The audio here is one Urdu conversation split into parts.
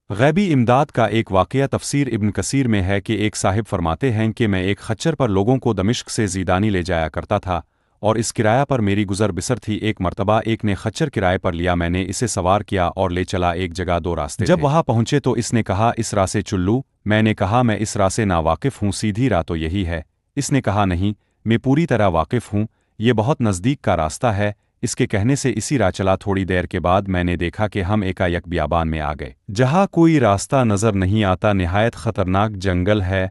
غیبی امداد کا ایک واقعہ تفسیر ابن کثیر میں ہے کہ ایک صاحب فرماتے ہیں کہ میں ایک خچر پر لوگوں کو دمشق سے زیدانی لے جایا کرتا تھا اور اس کرایہ پر میری گزر بسر تھی۔ ایک مرتبہ ایک نے خچر کرائے پر لیا، میں نے اسے سوار کیا اور لے چلا ایک جگہ، دو راستے جب وہاں پہنچے تو اس نے کہا اس راہ سے چلو، میں نے کہا میں اس راہ سے ناواقف ہوں، سیدھی راہ تو یہی ہے؟ اس نے کہا نہیں، میں پوری طرح واقف ہوں، یہ بہت نزدیک کا راستہ ہے۔ اس کے کہنے سے اسی راہ چلا۔ تھوڑی دیر کے بعد میں نے دیکھا کہ ہم ایک بیابان میں آ گئے جہاں کوئی راستہ نظر نہیں آتا، نہایت خطرناک جنگل ہے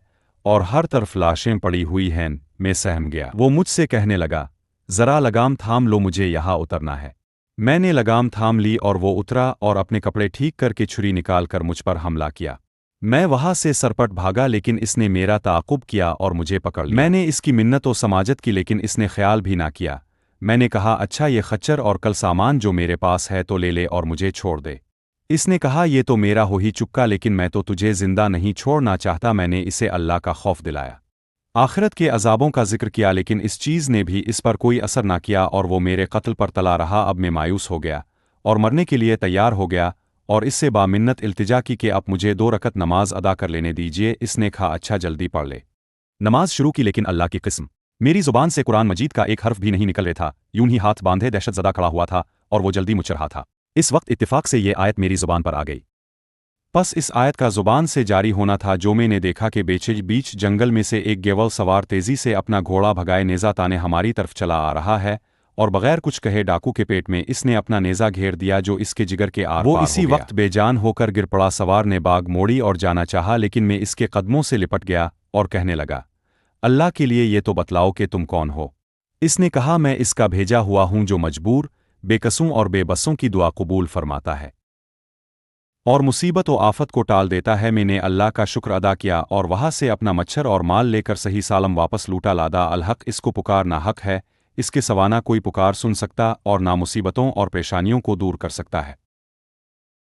اور ہر طرف لاشیں پڑی ہوئی ہیں۔ میں سہم گیا۔ وہ مجھ سے کہنے لگا ذرا لگام تھام لو، مجھے یہاں اترنا ہے۔ میں نے لگام تھام لی اور وہ اترا اور اپنے کپڑے ٹھیک کر کے چھری نکال کر مجھ پر حملہ کیا۔ میں وہاں سے سرپٹ بھاگا لیکن اس نے میرا تعاقب کیا اور مجھے پکڑ لیا۔ میں نے اس کی منت و سماجت کی لیکن اس نے خیال بھی نہ کیا۔ میں نے کہا اچھا یہ خچر اور کل سامان جو میرے پاس ہے تو لے لے اور مجھے چھوڑ دے۔ اس نے کہا یہ تو میرا ہو ہی چکا لیکن میں تو تجھے زندہ نہیں چھوڑنا چاہتا۔ میں نے اسے اللہ کا خوف دلایا، آخرت کے عذابوں کا ذکر کیا لیکن اس چیز نے بھی اس پر کوئی اثر نہ کیا اور وہ میرے قتل پر تلا رہا۔ اب میں مایوس ہو گیا اور مرنے کے لیے تیار ہو گیا اور اس سے بامنت التجا کی کہ اب مجھے 2 رکعت نماز ادا کر لینے دیجیے۔ اس نے کہا اچھا جلدی پڑھ لے۔ نماز شروع کی لیکن اللہ کی قسم میری زبان سے قرآن مجید کا ایک حرف بھی نہیں نکل رہا تھا، یوں ہی ہاتھ باندھے دہشت زدہ کھڑا ہوا تھا اور وہ جلدی مچ رہا تھا۔ اس وقت اتفاق سے یہ آیت میری زبان پر آ گئی۔ پس اس آیت کا زبان سے جاری ہونا تھا جو میں نے دیکھا کہ بیچ جنگل میں سے ایک گیول سوار تیزی سے اپنا گھوڑا بھگائے نیزہ تانے ہماری طرف چلا آ رہا ہے اور بغیر کچھ کہے ڈاکو کے پیٹ میں اس نے اپنا نیزہ گھیر دیا جو اس کے جگر کے آر پار ہو گیا۔ وہ اسی وقت بے جان ہو کر گر پڑا۔ سوار نے باغ موڑی اور جانا چاہا لیکن میں اس کے قدموں سے لپٹ گیا اور کہنے لگا اللہ کے لیے یہ تو بتلاؤ کہ تم کون ہو؟ اس نے کہا میں اس کا بھیجا ہوا ہوں جو مجبور، بے قصوں اور بے بسوں کی دعا قبول فرماتا ہے اور مصیبت و آفت کو ٹال دیتا ہے۔ میں نے اللہ کا شکر ادا کیا اور وہاں سے اپنا مچھر اور مال لے کر صحیح سالم واپس لوٹا۔ لادا الحق اس کو پکار نہ حق ہے، اس کے سوا نہ کوئی پکار سن سکتا اور نہ مصیبتوں اور پریشانیوں کو دور کر سکتا ہے۔